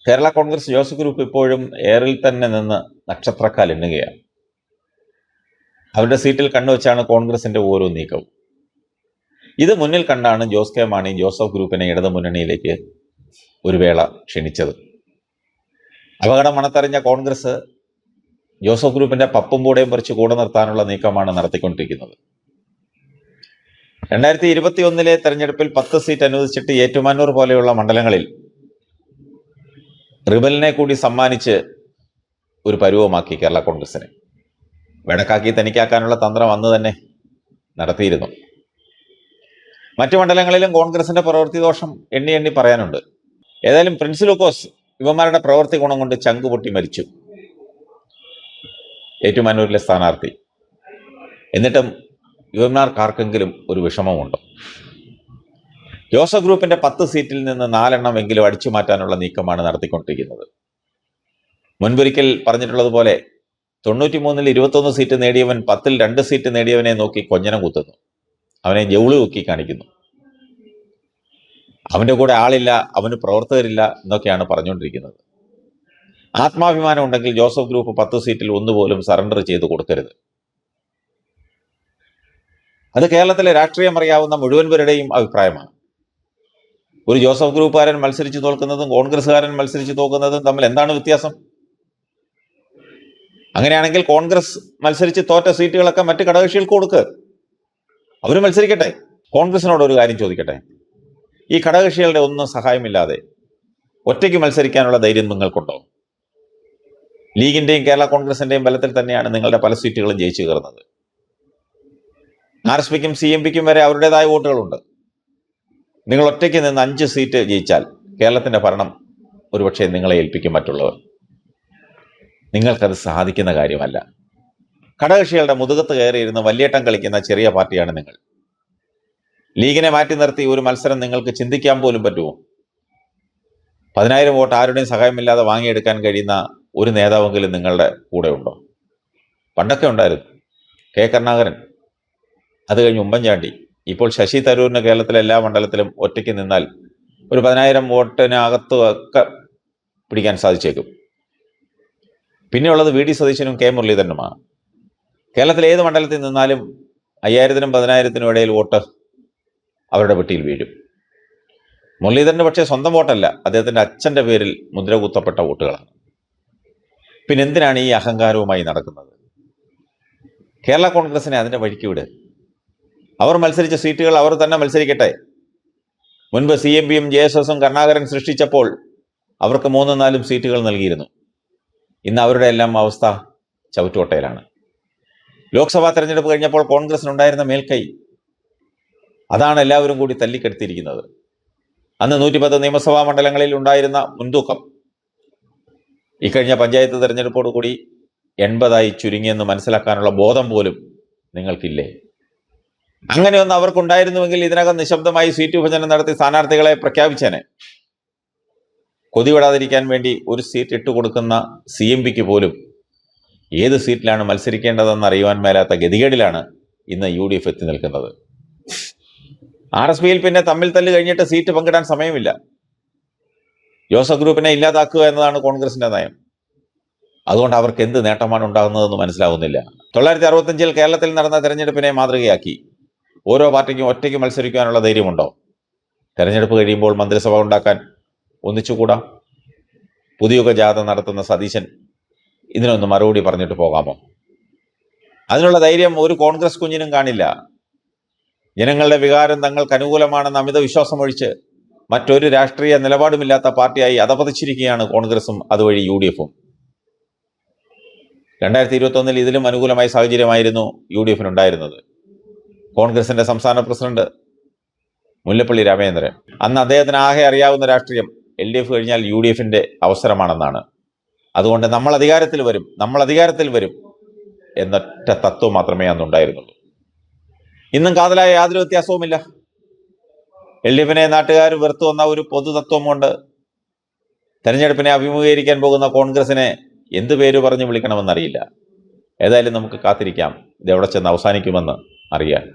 Kerala Congress Joseph group ഇപ്പോഴും എയറിൽ തന്നെ നിന്ന് നക്ഷത്രക്കാൽ എണ്ണുകയാണ്. അവരുടെ സീറ്റിൽ കണ്ണുവച്ചാണ് കോൺഗ്രസിന്റെ ഓരോ നീക്കവും. ഇത് മുന്നിൽ കണ്ടാണ് ജോസ് കെ മാണി ജോസഫ് ഗ്രൂപ്പിനെ ഇടതു മുന്നണിയിലേക്ക് ഒരു വേള ക്ഷണിച്ചത്. അപകടം മണത്തറിഞ്ഞ കോൺഗ്രസ് ജോസഫ് ഗ്രൂപ്പിന്റെ പപ്പും പൂടയും പറിച്ച് കൂടെ നിർത്താനുള്ള നീക്കമാണ് നടത്തിക്കൊണ്ടിരിക്കുന്നത്. 2021 തെരഞ്ഞെടുപ്പിൽ 10 സീറ്റ് അനുവദിച്ചിട്ട് ഏറ്റുമാനൂർ പോലെയുള്ള മണ്ഡലങ്ങളിൽ റിബലിനെ കൂടി സമ്മാനിച്ച് ഒരു പരുവമാക്കി കേരള കോൺഗ്രസിനെ. വെടക്കാക്കി തനിക്കാക്കാനുള്ള തന്ത്രം അന്ന് തന്നെ നടത്തിയിരുന്നു. മറ്റു മണ്ഡലങ്ങളിലും കോൺഗ്രസിന്റെ പ്രവൃത്തി ദോഷം എണ്ണി എണ്ണി പറയാനുണ്ട്. ഏതായാലും പ്രിൻസ് ലൂക്കോസ് ഇവന്മാരുടെ പ്രവൃത്തി ഗുണം കൊണ്ട് ചങ്കുപൊട്ടി മരിച്ചു, ഏറ്റുമാനൂരിലെ സ്ഥാനാർത്ഥി. എന്നിട്ടും യുവന്മാർക്കാർക്കെങ്കിലും ഒരു വിഷമമുണ്ടോ? ജോസഫ് ഗ്രൂപ്പിന്റെ 10 സീറ്റിൽ നിന്ന് 4 എങ്കിലും അടിച്ചു മാറ്റാനുള്ള നീക്കമാണ് നടത്തിക്കൊണ്ടിരിക്കുന്നത്. മുൻപൊരിക്കൽ പറഞ്ഞിട്ടുള്ളതുപോലെ 93-ൽ 21 സീറ്റ് നേടിയവൻ 10-ൽ 2 സീറ്റ് നേടിയവനെ നോക്കി കൊഞ്ഞനം കുത്തുന്നു, അവനെ ജൗളി നോക്കി കാണിക്കുന്നു. അവന്റെ കൂടെ ആളില്ല, അവന് പ്രവർത്തകരില്ല എന്നൊക്കെയാണ് പറഞ്ഞുകൊണ്ടിരിക്കുന്നത്. ആത്മാഭിമാനം ഉണ്ടെങ്കിൽ ജോസഫ് ഗ്രൂപ്പ് 10 സീറ്റിൽ ഒന്നുപോലും സറണ്ടർ ചെയ്ത് കൊടുക്കരുത്. അത് കേരളത്തിലെ രാഷ്ട്രീയം അറിയാവുന്ന മുഴുവൻ പേരുടെയും അഭിപ്രായമാണ്. ഒരു ജോസഫ് ഗ്രൂപ്പുകാരൻ മത്സരിച്ച് തോൽക്കുന്നതും കോൺഗ്രസ്സുകാരൻ മത്സരിച്ച് തോക്കുന്നതും തമ്മിൽ എന്താണ് വ്യത്യാസം? അങ്ങനെയാണെങ്കിൽ കോൺഗ്രസ് മത്സരിച്ച് തോറ്റ സീറ്റുകളൊക്കെ മറ്റ് ഘടകകക്ഷികൾക്ക് കൊടുക്കുക, അവർ മത്സരിക്കട്ടെ. കോൺഗ്രസിനോട് ഒരു കാര്യം ചോദിക്കട്ടെ, ഈ ഘടകകക്ഷികളുടെ ഒന്നും സഹായമില്ലാതെ ഒറ്റയ്ക്ക് മത്സരിക്കാനുള്ള ധൈര്യം നിങ്ങൾക്കുണ്ടോ? ലീഗിന്റെയും കേരള കോൺഗ്രസിന്റെയും ബലത്തിൽ തന്നെയാണ് നിങ്ങളുടെ പല സീറ്റുകളും ജയിച്ചു കയറുന്നത്. RSPക്കും CMPക്കും വരെ അവരുടേതായ വോട്ടുകളുണ്ട്. നിങ്ങൾ ഒറ്റയ്ക്ക് നിന്ന് 5 സീറ്റ് ജയിച്ചാൽ കേരളത്തിന്റെ ഭരണം ഒരുപക്ഷെ നിങ്ങളെ ഏൽപ്പിക്കും മറ്റുള്ളവർ. നിങ്ങൾക്കത് സാധിക്കുന്ന കാര്യമല്ല. ഘടകകക്ഷികളുടെ മുതുകത്ത് കയറിയിരുന്ന് വലിയേട്ടം കളിക്കുന്ന ചെറിയ പാർട്ടിയാണ് നിങ്ങൾ. ലീഗിനെ മാറ്റി നിർത്തി ഒരു മത്സരം നിങ്ങൾക്ക് ചിന്തിക്കാൻ പോലും പറ്റുമോ? 10,000 വോട്ട് ആരുടെയും സഹായമില്ലാതെ വാങ്ങിയെടുക്കാൻ കഴിയുന്ന ഒരു നേതാവെങ്കിലും നിങ്ങളുടെ കൂടെ ഉണ്ടോ? പണ്ടൊക്കെ ഉണ്ടായിരുന്നു. കെ കരുണാകരൻ, അത് കഴിഞ്ഞ് ഉമ്മൻചാണ്ടി, ഇപ്പോൾ ശശി തരൂരിന് കേരളത്തിലെ എല്ലാ മണ്ഡലത്തിലും ഒറ്റയ്ക്ക് നിന്നാൽ ഒരു 10,000 വോട്ടിനകത്ത് ഒക്കെ പിടിക്കാൻ സാധിച്ചേക്കും. പിന്നെയുള്ളത് VD സതീശനും K മുരളീധരനുമാണ്. കേരളത്തിലെ ഏത് മണ്ഡലത്തിൽ നിന്നാലും 5,000-നും 10,000-നും ഇടയിൽ വോട്ട് അവരുടെ പെട്ടിയിൽ വീഴും. മുരളീധരന് പക്ഷേ സ്വന്തം വോട്ടല്ല, അദ്ദേഹത്തിന്റെ അച്ഛന്റെ പേരിൽ മുദ്ര കുത്തപ്പെട്ട വോട്ടുകളാണ്. പിന്നെ എന്തിനാണ് ഈ അഹങ്കാരവുമായി നടക്കുന്നത്? കേരള കോൺഗ്രസിനെ അതിന്റെ വഴിക്ക് വിട്. അവർ മത്സരിച്ച സീറ്റുകൾ അവർ തന്നെ മത്സരിക്കട്ടെ. മുൻപ് CMPയും JSSും കരുണാകരൻ സൃഷ്ടിച്ചപ്പോൾ അവർക്ക് 3-4 സീറ്റുകൾ നൽകിയിരുന്നു. ഇന്ന് അവരുടെ എല്ലാം അവസ്ഥ ചവിറ്റുകൊട്ടയിലാണ്. ലോക്സഭാ തെരഞ്ഞെടുപ്പ് കഴിഞ്ഞപ്പോൾ കോൺഗ്രസിനുണ്ടായിരുന്ന മേൽക്കൈ, അതാണ് എല്ലാവരും കൂടി തല്ലിക്കെടുത്തിരിക്കുന്നത്. അന്ന് 110 നിയമസഭാ മണ്ഡലങ്ങളിൽ ഉണ്ടായിരുന്ന മുൻതൂക്കം ഇക്കഴിഞ്ഞ പഞ്ചായത്ത് തെരഞ്ഞെടുപ്പോട് കൂടി 80 ചുരുങ്ങിയെന്ന് മനസ്സിലാക്കാനുള്ള ബോധം പോലും നിങ്ങൾക്കില്ലേ? അങ്ങനെയൊന്ന് അവർക്കുണ്ടായിരുന്നുവെങ്കിൽ ഇതിനകം നിശബ്ദമായി സീറ്റ് വിഭജനം നടത്തി സ്ഥാനാർത്ഥികളെ പ്രഖ്യാപിച്ചേനെ. കൊതിവിടാതിരിക്കാൻ വേണ്ടി ഒരു സീറ്റ് ഇട്ടുകൊടുക്കുന്ന CMPക്ക് പോലും ഏത് സീറ്റിലാണ് മത്സരിക്കേണ്ടതെന്ന് അറിയുവാൻ മേലാത്ത ഗതികേടിലാണ് ഇന്ന് UDF എത്തി നിൽക്കുന്നത്. RSPയിൽ പിന്നെ തമ്മിൽ തല്ല് കഴിഞ്ഞിട്ട് സീറ്റ് പങ്കിടാൻ സമയമില്ല. ജോസഫ് ഗ്രൂപ്പിനെ ഇല്ലാതാക്കുക എന്നതാണ് കോൺഗ്രസിന്റെ നയം. അതുകൊണ്ട് അവർക്ക് എന്ത് നേട്ടമാണ് ഉണ്ടാകുന്നതെന്ന് മനസ്സിലാവുന്നില്ല. 965-ൽ കേരളത്തിൽ നടന്ന തെരഞ്ഞെടുപ്പിനെ മാതൃകയാക്കി ഓരോ പാർട്ടിക്കും ഒറ്റയ്ക്ക് മത്സരിക്കാനുള്ള ധൈര്യമുണ്ടോ? തെരഞ്ഞെടുപ്പ് കഴിയുമ്പോൾ മന്ത്രിസഭ ഉണ്ടാക്കാൻ ഒന്നിച്ചുകൂടാം. പുതിയുഗ ജാഥ നടത്തുന്ന സതീശൻ ഇതിനൊന്ന് മറുപടി പറഞ്ഞിട്ട് പോകാമോ? അതിനുള്ള ധൈര്യം ഒരു കോൺഗ്രസ് കുഞ്ഞിനും കാണില്ല. ജനങ്ങളുടെ വികാരം തങ്ങൾക്ക് അനുകൂലമാണെന്ന് അമിത വിശ്വാസമൊഴിച്ച് മറ്റൊരു രാഷ്ട്രീയ നിലപാടുമില്ലാത്ത പാർട്ടിയായി അധപതിച്ചിരിക്കുകയാണ് കോൺഗ്രസും അതുവഴി UDFും. 2021-ൽ ഇതിലും അനുകൂലമായ സാഹചര്യമായിരുന്നു UDFിനുണ്ടായിരുന്നത്. കോൺഗ്രസിന്റെ സംസ്ഥാന പ്രസിഡന്റ് മുല്ലപ്പള്ളി രാമചന്ദ്രൻ, അന്ന് അദ്ദേഹത്തിന് ആകെ അറിയാവുന്ന രാഷ്ട്രീയം LDF കഴിഞ്ഞാൽ UDFിന്റെ അവസരമാണെന്നാണ്. അതുകൊണ്ട് നമ്മൾ അധികാരത്തിൽ വരും എന്നൊറ്റ തത്വം മാത്രമേ അന്നുണ്ടായിരുന്നുള്ളൂ. ഇന്നും കാതലായ യാതൊരു വ്യത്യാസവുമില്ല. LDFിനെ നാട്ടുകാർ വെറുത്തു വന്ന ഒരു പൊതുതത്വം കൊണ്ട് തെരഞ്ഞെടുപ്പിനെ അഭിമുഖീകരിക്കാൻ പോകുന്ന കോൺഗ്രസിനെ എന്ത് പേര് പറഞ്ഞ് വിളിക്കണമെന്നറിയില്ല. ഏതായാലും നമുക്ക് കാത്തിരിക്കാം ഇതെവിടെ ചെന്ന് അവസാനിക്കുമെന്ന് അറിയാൻ.